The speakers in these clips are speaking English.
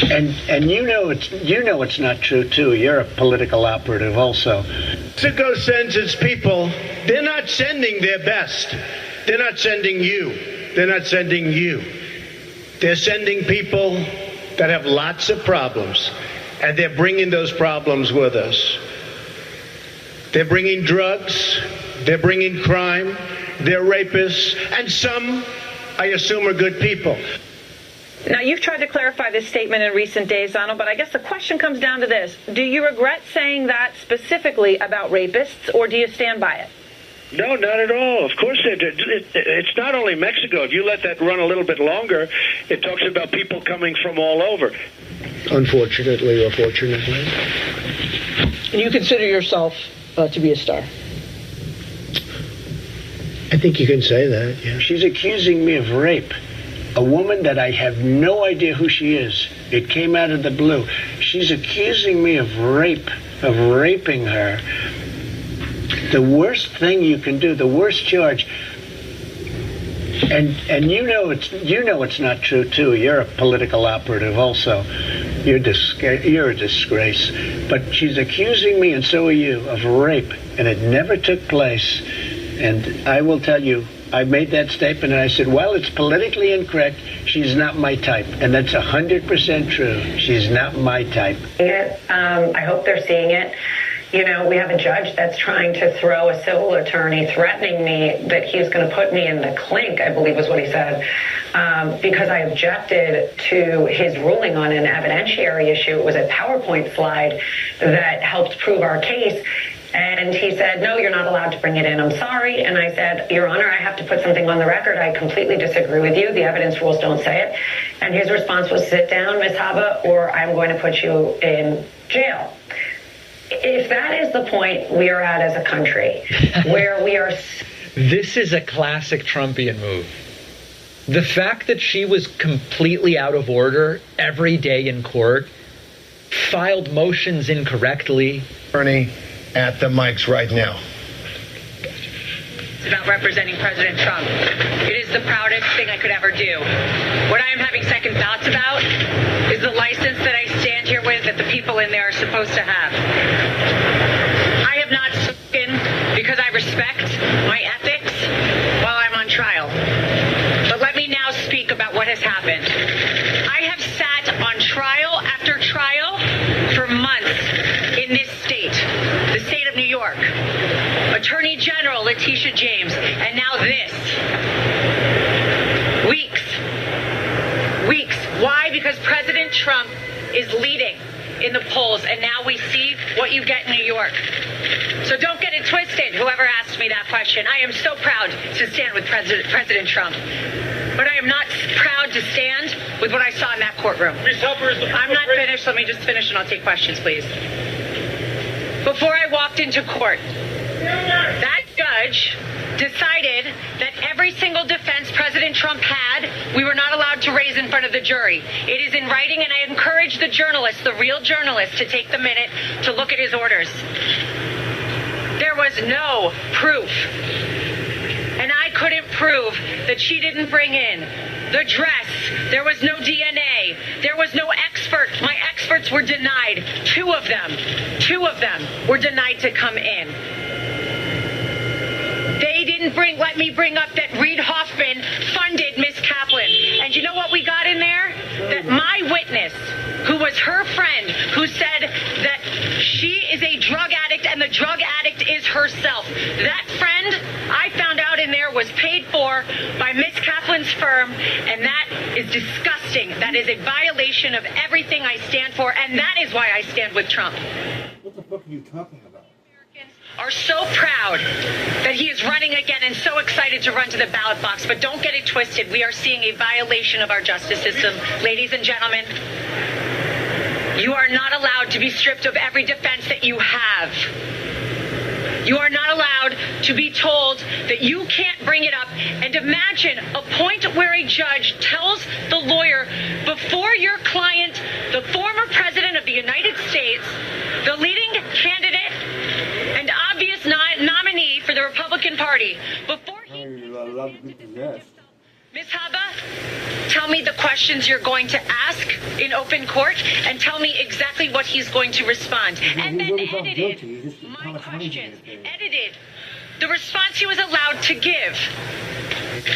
And you know it's not true too. You're a political operative also. Mexico sends its people. They're not sending their best. They're not sending you. They're not sending you. They're sending people that have lots of problems, and they're bringing those problems with us. They're bringing drugs. They're bringing crime. They're rapists, and some, I assume, are good people. Now, you've tried to clarify this statement in recent days, Donald, but I guess the question comes down to this. Do you regret saying that specifically about rapists, or do you stand by it? No, not at all. Of course, it's not only Mexico. If you let that run a little bit longer, it talks about people coming from all over. Unfortunately or fortunately. And you consider yourself to be a star? I think you can say that, yeah. She's accusing me of rape. A woman that I have no idea who she is. It came out of the blue. She's accusing me of rape, of raping her. The worst thing you can do, the worst charge. And you know it's not true too. You're a political operative also. You're a disgrace. But she's accusing me, and so are you, of rape, and it never took place. And I will tell you, I made that statement, and I said, well, it's politically incorrect. She's not my type. And that's 100% true. She's not my type. I hope they're seeing it. You know, we have a judge that's trying to throw a civil attorney, threatening me that he's going to put me in the clink, I believe was what he said, because I objected to his ruling on an evidentiary issue. It was a PowerPoint slide that helped prove our case. And he said, no, you're not allowed to bring it in. I'm sorry. And I said, Your Honor, I have to put something on the record. I completely disagree with you. The evidence rules don't say it. And his response was, sit down, Ms. Haba, or I'm going to put you in jail. If that is the point we are at as a country, where we are... This is a classic Trumpian move. The fact that she was completely out of order every day in court, filed motions incorrectly. Attorney at the mics right now. It's about representing President Trump. It is the proudest thing I could ever do. What I am having second thoughts about is the license that I stand here with that the people in there are supposed to have. I have not spoken because I respect my ethics while I'm on trial. But let me now speak about what has happened. I have sat on trial after trial for months in this state, the state of New York. Attorney General Letitia James, and now this. Weeks. Why? Because President Trump is leading in the polls, and now we see what you get in New York. So don't get it twisted, whoever asked me that question. I am so proud to stand with President Trump. But I am not proud to stand with what I saw in that courtroom. I'm not finished. Let me just finish and I'll take questions, please. Before I walked into court, that judge decided that every single defense President Trump had, we were not allowed to raise in front of the jury. It is in writing, and I encourage the journalists, the real journalists, to take the minute to look at his orders. There was no proof. And I couldn't prove that she didn't bring in the dress. There was no DNA. There was no expert. My experts were denied. Two of them were denied to come in. They didn't let me bring up that Reid Hoffman funded Miss Kaplan. And you know what we got in there? That my witness, who was her friend, who said that she is a drug addict and the drug addict is herself. That friend, I found out in there, was paid for by Miss Kaplan's firm, and that is disgusting. That is a violation of everything I stand for, and that is why I stand with Trump. What the fuck are you talking about? Are so proud that he is running again and so excited to run to the ballot box. But don't get it twisted. We are seeing a violation of our justice system. Ladies and gentlemen, you are not allowed to be stripped of every defense that you have. You are not allowed to be told that you can't bring it up. And imagine a point where a judge tells the lawyer, before your client, the former president of the United States, the leading candidate and obvious nominee for the Republican Party, before he... You're allowed to be possessed. Ms. Haba, tell me the questions you're going to ask in open court and tell me exactly what he's going to respond. And then edited my questions, edited the response he was allowed to give.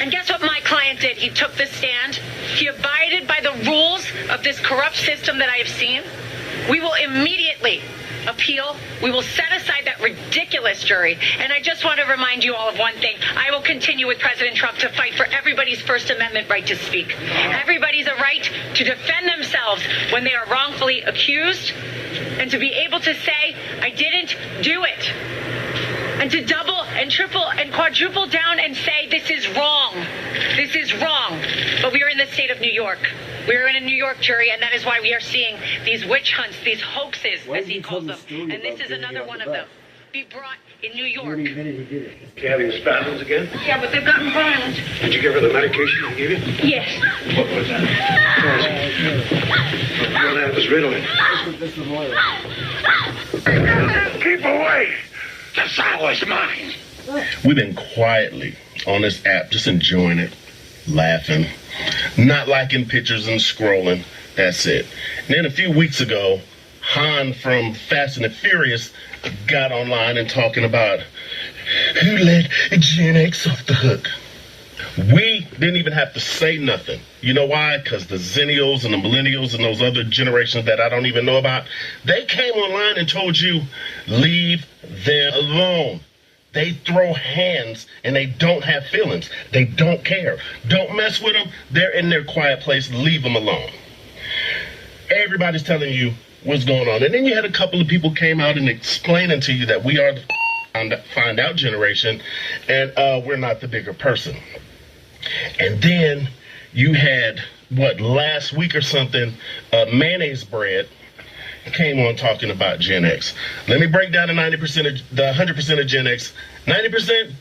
And guess what my client did? He took the stand. He abided by the rules of this corrupt system that I have seen. We will immediately appeal. We will set aside that ridiculous jury. And I just want to remind you all of one thing. I will continue with President Trump to fight for everybody's First Amendment right to speak. Everybody's a right to defend themselves when they are wrongfully accused and to be able to say, I didn't do it. And to double and triple and quadruple down and say, this is wrong. This is wrong. But we are in the state of New York. We are in a New York jury, and that is why we are seeing these witch hunts, these hoaxes, as he calls them. And this is another one of them. Be brought in New York. You having spasms again? Yeah, but they've gotten violent. Did you give her the medication I gave you? Yes. What was that? Well, that was Ritalin. Keep away! The sour is mine. We've been quietly on this app, just enjoying it, laughing, not liking pictures and scrolling. That's it. And then a few weeks ago, Han from Fast and the Furious got online and talking about who let Gen X off the hook. We didn't even have to say nothing. You know why? Because the Zennials and the Millennials and those other generations that I don't even know about, they came online and told you, leave them alone. They throw hands and they don't have feelings. They don't care. Don't mess with them. They're in their quiet place. Leave them alone. Everybody's telling you what's going on. And then you had a couple of people came out and explaining to you that we are the find out generation and we're not the bigger person. And then you had, last week or something, mayonnaise bread came on talking about Gen X. Let me break down the 100% of Gen X. 90%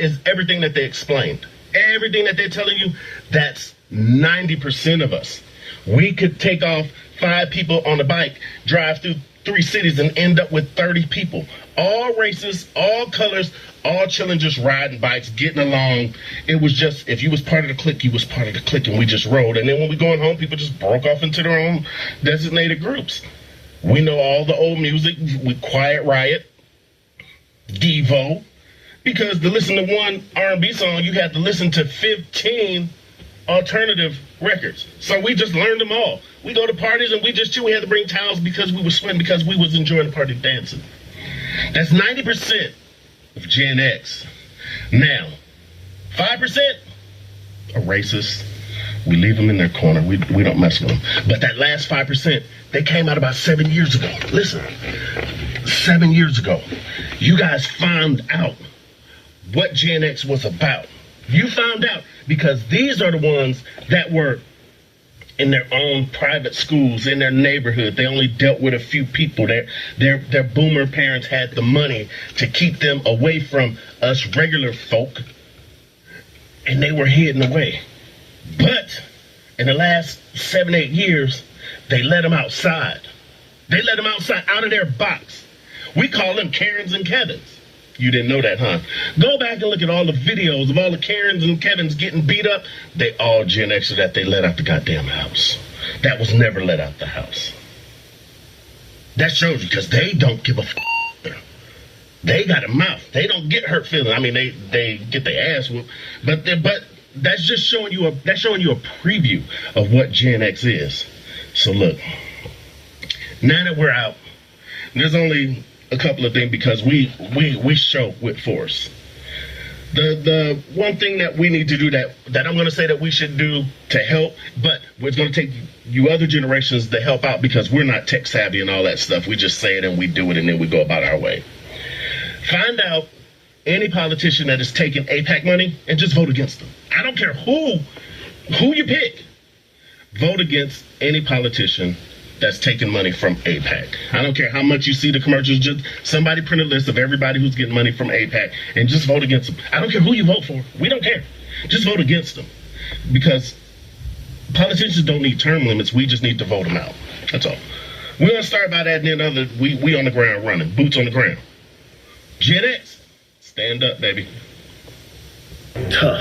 is everything that they explained. Everything that they're telling you, that's 90% of us. We could take off 5 people on a bike, drive through 3 cities and end up with 30 people. All races, all colors, all chilling, just riding bikes, getting along. It was just, if you was part of the clique, you was part of the clique, and we just rode. And then when we going home, people just broke off into their own designated groups. We know all the old music, with Quiet Riot, Devo, because to listen to one R&B song, you had to listen to 15 alternative records. So we just learned them all. We go to parties and we just chill. We had to bring towels because we were sweating, because we was enjoying the party dancing. That's 90% of Gen X. Now, 5% are racist. We leave them in their corner. We don't mess with them. But that last 5%, they came out about 7 years ago. Listen, 7 years ago, you guys found out what Gen X was about. You found out because these are the ones that were in their own private schools, in their neighborhood. They only dealt with a few people. Their boomer parents had the money to keep them away from us regular folk, and they were hidden away. But in the last 7-8 years, they let them outside. They let them outside, out of their box. We call them Karens and Kevins. You didn't know that, huh? Go back and look at all the videos of all the Karens and Kevins getting beat up. They all Gen Xers that they let out the goddamn house. That was never let out the house. That shows you, because they don't give a f***. They got a mouth. They don't get hurt feelings. I mean, they get their ass whooped. But that's just showing you a preview of what Gen X is. So look, now that we're out, there's only a couple of things, because we show with force. The one thing that we need to do that I'm going to say that we should do to help, but it's going to take you other generations to help out, because we're not tech savvy and all that stuff. We just say it and we do it and then we go about our way. Find out any politician that is taking AIPAC money and just vote against them. I don't care who you pick. Vote against any politician that's taking money from AIPAC. I don't care how much you see the commercials. Just somebody print a list of everybody who's getting money from AIPAC and just vote against them. I don't care who you vote for. We don't care. Just vote against them. Because politicians don't need term limits. We just need to vote them out. That's all. We're going to start by that, and then we on the ground running. Boots on the ground. Gen X, stand up, baby. Tough.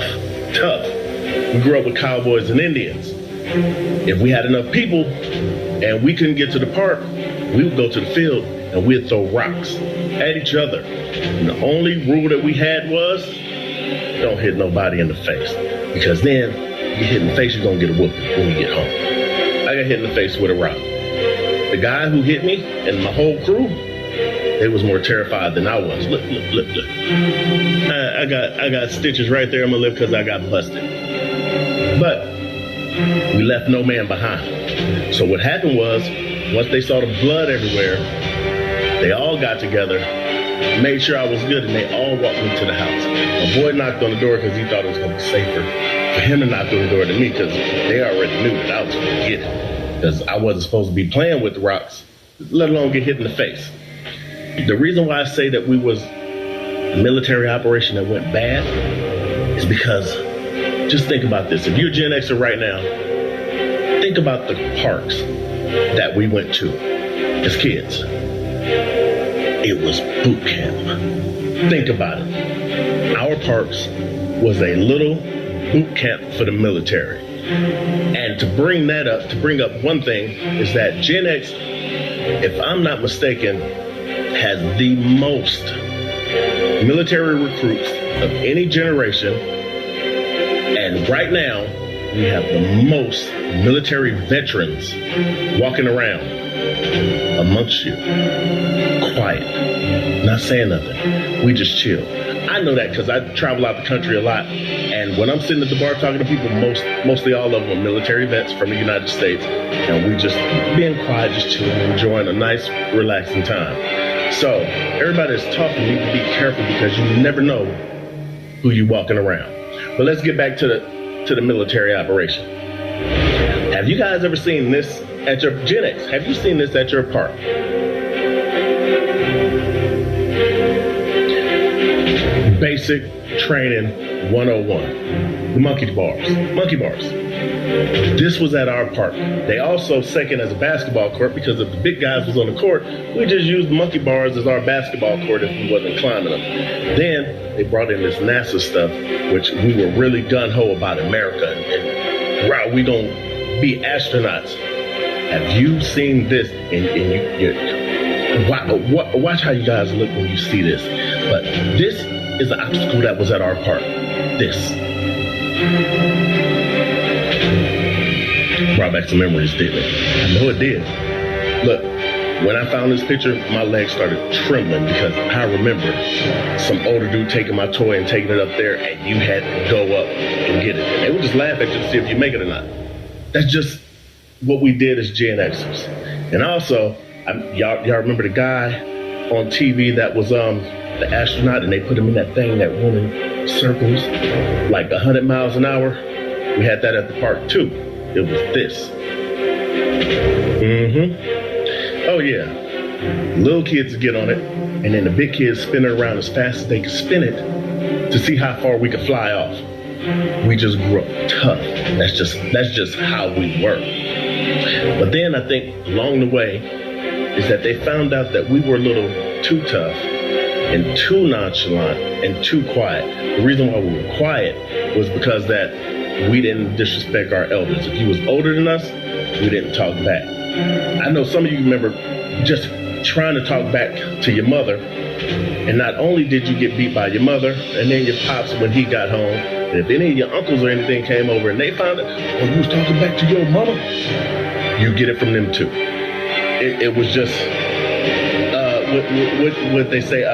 We grew up with cowboys and Indians. If we had enough people and we couldn't get to the park, we would go to the field and we'd throw rocks at each other. And the only rule that we had was, don't hit nobody in the face. Because then, you get hit in the face, you're gonna get a whooping when you get home. I got hit in the face with a rock. The guy who hit me and my whole crew, they was more terrified than I was. Look. I got stitches right there on my lip because I got busted. But we left no man behind. So what happened was, once they saw the blood everywhere, they all got together, made sure I was good, and they all walked me to the house. My boy knocked on the door because he thought it was going to be safer for him to knock on the door than me, because they already knew that I was going to get it. Because I wasn't supposed to be playing with the rocks, let alone get hit in the face. The reason why I say that we was a military operation that went bad is because, just think about this. If you're a Gen Xer right now, think about the parks that we went to as kids. It was boot camp. Think about it. Our parks was a little boot camp for the military. And to bring up one thing is that Gen X, if I'm not mistaken, has the most military recruits of any generation. And right now, we have the most military veterans walking around amongst you. Quiet. Not saying nothing. We just chill. I know that because I travel out the country a lot. And when I'm sitting at the bar talking to people, mostly all of them are military vets from the United States. And we just being quiet, just chilling, enjoying a nice, relaxing time. So everybody that's talking needs to be careful because you never know who you're walking around. But let's get back to the military operation. Have you guys ever seen this at your Gen X? Have you seen this at your park? Basic training 101. Monkey bars. This was at our park. They also second as a basketball court because if the big guys was on the court, we just used monkey bars as our basketball court if we wasn't climbing them. Then they brought in this NASA stuff, which we were really gun-ho about America and wow, we gonna be astronauts. Have you seen this? And watch how you guys look when you see this. But this is an obstacle that was at our park. This. Brought back some memories, didn't it? I know it did. Look, when I found this picture, my legs started trembling because I remember some older dude taking my toy and taking it up there, and you had to go up and get it. And they would just laugh at you to see if you make it or not. That's just what we did as Gen Xers. And also, y'all remember the guy on TV that was the astronaut, and they put him in that thing that went in circles like 100 miles an hour? We had that at the park too. It was this. Oh yeah. Little kids get on it, and then the big kids spin it around as fast as they can spin it to see how far we could fly off. We just grew up tough. That's just how we were. But then I think along the way is that they found out that we were a little too tough and too nonchalant and too quiet. The reason why we were quiet was because that we didn't disrespect our elders. If you was older than us, we didn't talk back. I know some of you remember just trying to talk back to your mother, and not only did you get beat by your mother and then your pops when he got home, and if any of your uncles or anything came over and they found it, oh, you was talking back to your mama, you get it from them too. It was just, what they say,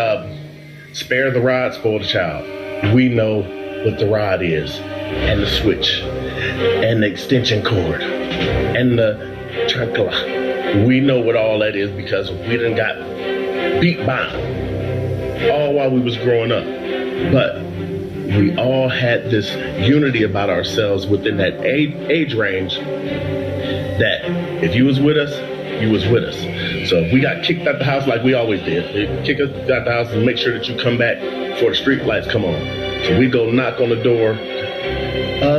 spare the rod, spoil the child. We know what the rod is, and the switch, and the extension cord, and the chancla. We know what all that is because we done got beat by them, all while we was growing up. But we all had this unity about ourselves within that age range that if you was with us, you was with us. So if we got kicked out the house like we always did, they kick us out the house and make sure that you come back before the street lights come on. So we go knock on the door.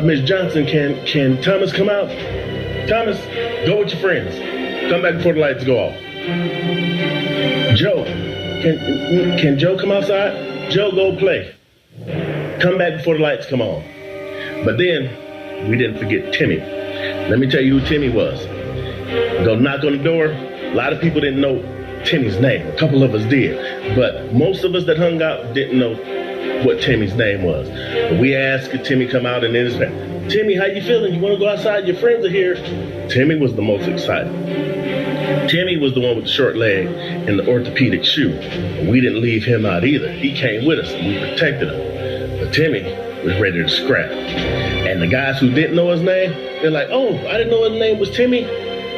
Miss Johnson, can Thomas come out? Thomas, go with your friends. Come back before the lights go off. Joe, can Joe come outside? Joe, go play. Come back before the lights come on. But then we didn't forget Timmy. Let me tell you who Timmy was. Go knock on the door. A lot of people didn't know Timmy's name. A couple of us did. But most of us that hung out didn't know what Timmy's name was. But we asked, could Timmy come out, and then it's like, Timmy, how you feeling? You want to go outside? Your friends are here. Timmy was the most excited. Timmy was the one with the short leg and the orthopedic shoe. We didn't leave him out either. He came with us and we protected him. But Timmy was ready to scrap. And the guys who didn't know his name, they're like, oh, I didn't know his name was Timmy.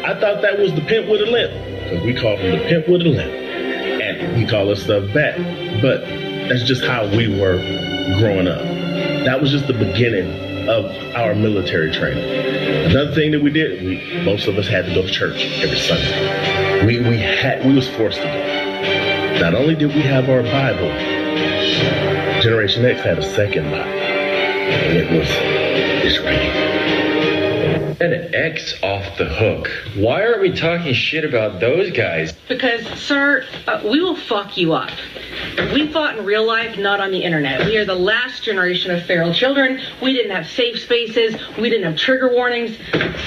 I thought that was the pimp with a limp. Because we called him the pimp with a limp. And he called us stuff back. But that's just how we were growing up. That was just the beginning of our military training. Another thing that we did, most of us had to go to church every Sunday. We was forced to go. Not only did we have our Bible, Generation X had a second Bible. And it was Israeli. An X off the hook. Why aren't we talking shit about those guys? Because, sir, we will fuck you up. We fought in real life, not on the internet. We are the last generation of feral children. We didn't have safe spaces. We didn't have trigger warnings.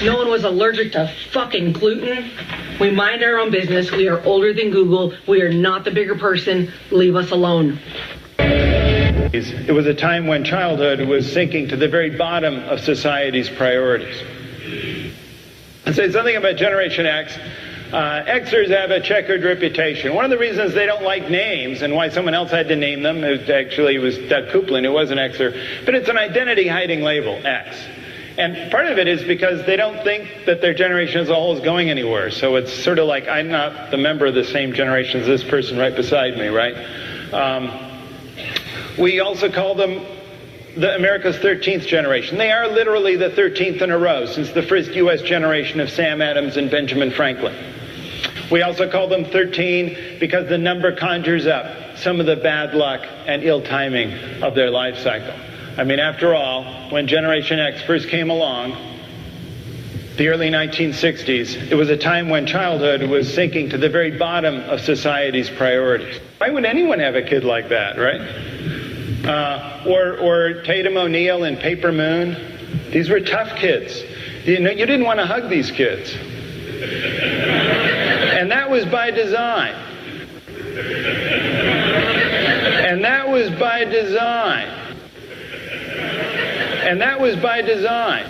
No one was allergic to fucking gluten. We mind our own business. We are older than Google. We are not the bigger person. Leave us alone. It was a time when childhood was sinking to the very bottom of society's priorities. I'd say something about Generation X. Xers have a checkered reputation. One of the reasons they don't like names and why someone else had to name them, it was Doug Kuplin, who was an Xer, but it's an identity-hiding label, X. And part of it is because they don't think that their generation as a whole is going anywhere. So it's sort of like, I'm not the member of the same generation as this person right beside me, right? We also call them America's 13th generation. They are literally the 13th in a row since the first U.S. generation of Sam Adams and Benjamin Franklin. We also call them 13 because the number conjures up some of the bad luck and ill timing of their life cycle. I mean, after all, when Generation X first came along, the early 1960s, it was a time when childhood was sinking to the very bottom of society's priorities. Why would anyone have a kid like that, right? Or Tatum O'Neal and Paper Moon. These were tough kids. You didn't want to hug these kids. And that was by design. And that was by design. And that was by design.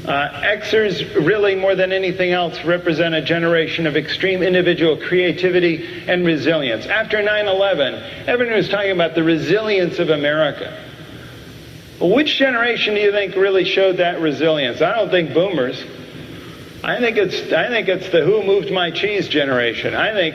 Xers really, more than anything else, represent a generation of extreme individual creativity and resilience. After 9/11, everyone was talking about the resilience of America. Well, which generation do you think really showed that resilience? I don't think boomers. I think it's the who moved my cheese generation. I think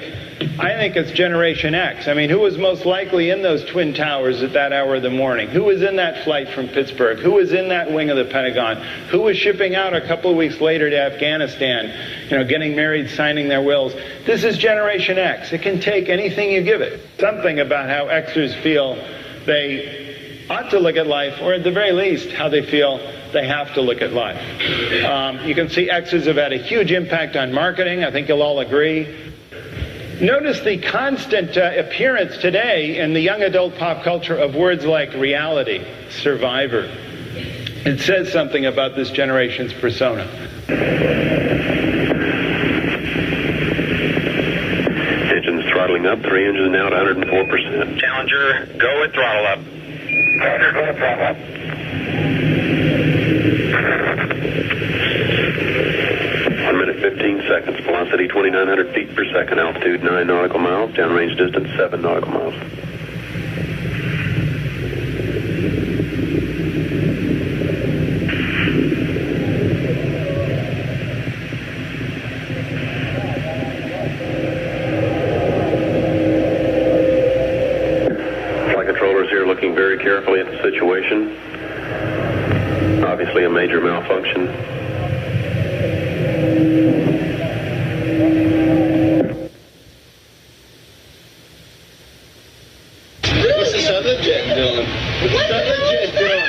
it's Generation X. I mean, who was most likely in those Twin Towers at that hour of the morning? Who was in that flight from Pittsburgh? Who was in that wing of the Pentagon? Who was shipping out a couple of weeks later to Afghanistan, getting married, signing their wills? This is Generation X. It can take anything you give it. Something about how Xers feel they ought to look at life, or at the very least, how they feel they have to look at life. You can see Xers have had a huge impact on marketing. I think you'll all agree. Notice the constant appearance today in the young adult pop culture of words like reality, survivor. It says something about this generation's persona. Engines throttling up, 3 engines now at 104%. Challenger, go with throttle up. Challenger, go with throttle up. 1 minute 15 seconds. Velocity 2,900 feet per second. Altitude 9 nautical miles. Downrange distance 7 nautical miles. Flight controllers here looking very carefully at the situation. Obviously a major malfunction. What's this other jet doing? What's this other jet doing?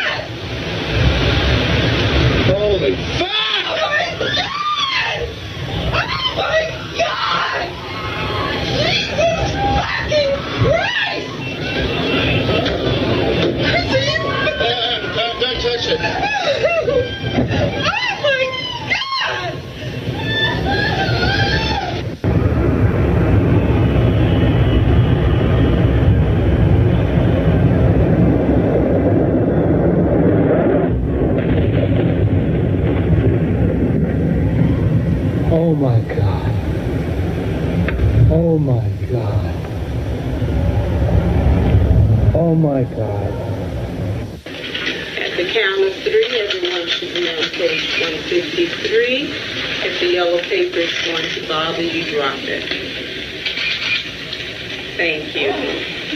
Holy fuck! Oh my God! Jesus fucking Christ! Chrissy! my God. Oh my God. Oh my God. At the count of three, everyone should be on page 153. If the yellow paper is going to bother you, drop it. Thank you.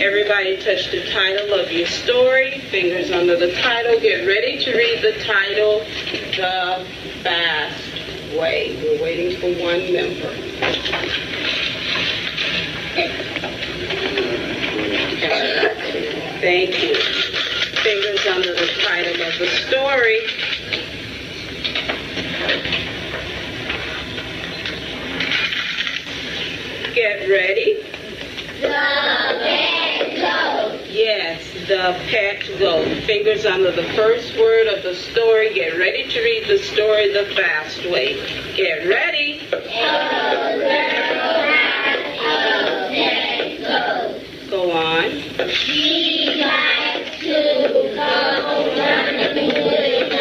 Everybody touch the title of your story. Fingers under the title. Get ready to read the title, The Fast Way. We're waiting for one member. Thank you. Fingers under the title of the story. Get ready. The pet goat. Yes, the pet goat. Fingers under the first word of the story. Get ready to read the story the fast way. Get ready. A pet goat. Go on. She likes to go running with her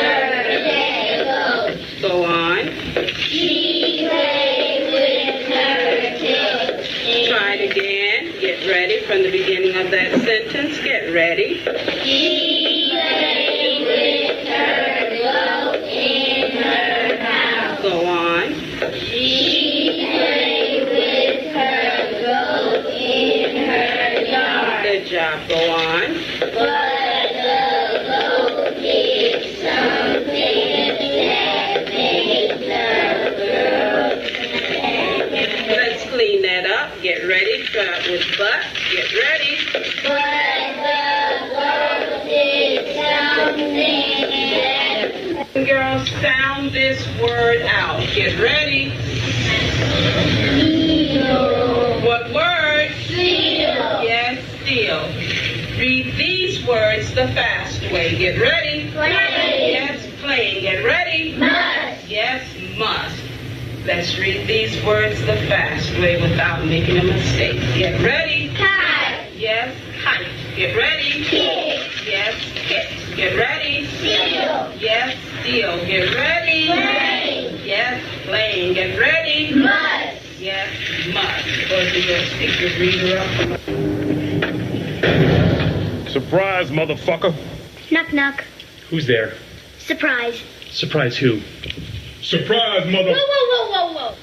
pet goat. Go on. She plays with her tail. Try it again. Get ready from the beginning of that sentence. Get ready. She plays with her goat in her house. Go on. She plays with her goat in her yard. Good job. Go on. But the goat did something that made the girl mad. Let's clean that up. Get ready. Start with but. Get ready. But the goat did something that... Girls, sound this word out. Get ready. Steal. What word? Steal. Yes, steal. Read these words the fast way. Get ready. Play. Yes, playing. Get ready. Must. Yes, must. Let's read these words the fast way without making a mistake. Get ready. Kite. Yes, kite. Get ready. Kick. Yes, hit. Get ready. Steal. Yes, steal. Get ready. Play. Yes, playing. Get ready. Must. Yes, must. Go to your speaker reader up. Surprise, motherfucker. Knock, knock. Who's there? Surprise. Surprise who? Surprise, mother... Whoa, whoa, whoa, whoa, whoa.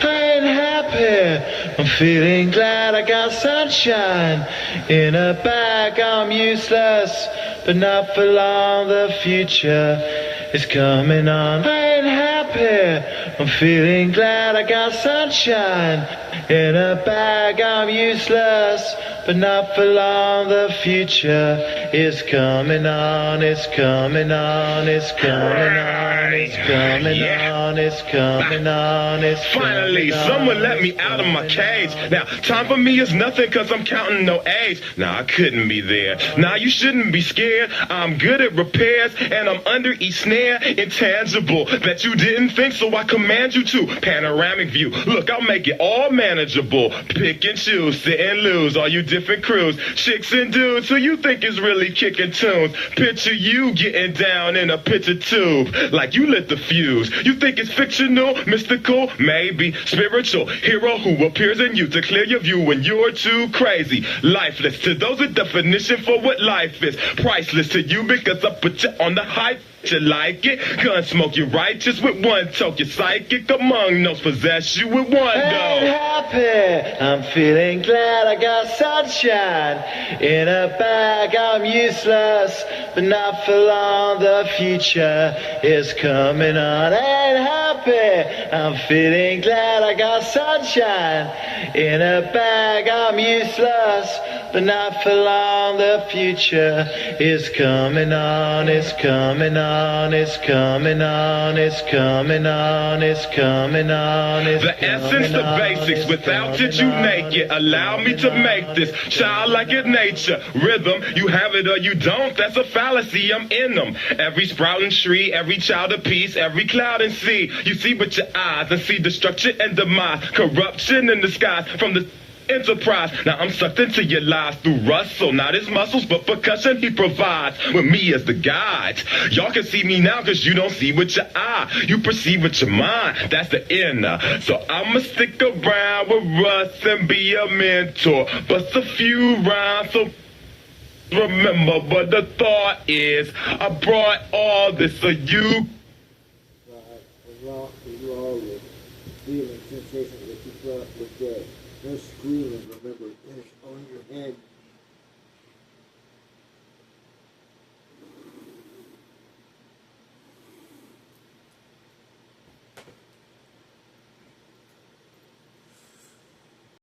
I ain't happy. I'm feeling glad I got sunshine in a bag. I'm useless, but not for long. The future is coming on. I ain't happy. I'm feeling glad I got sunshine in a bag. I'm useless, but not for long. The future is coming on. It's coming on. It's coming on. It's coming on. It's coming on. It's Finally, someone let me out of my cage. Now, time for me is nothing cause I'm counting no age. Nah, I couldn't be there. Nah, you shouldn't be scared. I'm good at repairs and I'm under each snare. Intangible that you didn't think, so I command you to. Panoramic view. Look, I'll make it all manageable. Pick and choose, sit and lose. All you different crews, chicks and dudes who you think is really kicking tunes. Picture you getting down in a picture tube like you lit the fuse. You think it's fictional, mystical, maybe spiritual hero who appears in you to clear your view when you're too crazy. Lifeless to those, a definition for what life is. Priceless to you because I put you on the hype. You like it? Gunsmoke, you righteous with one toke. You psychic among those possess you with one I ain't go. happy. I'm feeling glad I got sunshine in a bag. I'm useless, but not for long. The future is coming on. I ain't happy. I'm feeling glad I got sunshine in a bag. I'm useless, but not for long. The future is coming on. It's coming on. It's coming on. It's coming on. It's coming on. It's The essence, the basics, without it you naked. Allow me to make this childlike in nature. Rhythm, you have it or you don't, that's a fallacy, I'm in them. Every sprouting tree, every child of peace, every cloud and sea. You see with your eyes and see destruction and demise. Corruption in the skies from the enterprise. Now I'm sucked into your lies through rust, so not his muscles, but percussion he provides with me as the guide. Y'all can see me now because you don't see with your eye. You perceive with your mind, that's the inner. So I'ma stick around with Russ and be a mentor. Bust a few rhymes, so remember what the thought is. I brought all this so you. Feeling sensation that you thought was dead. No screaming, remember, finish on your head.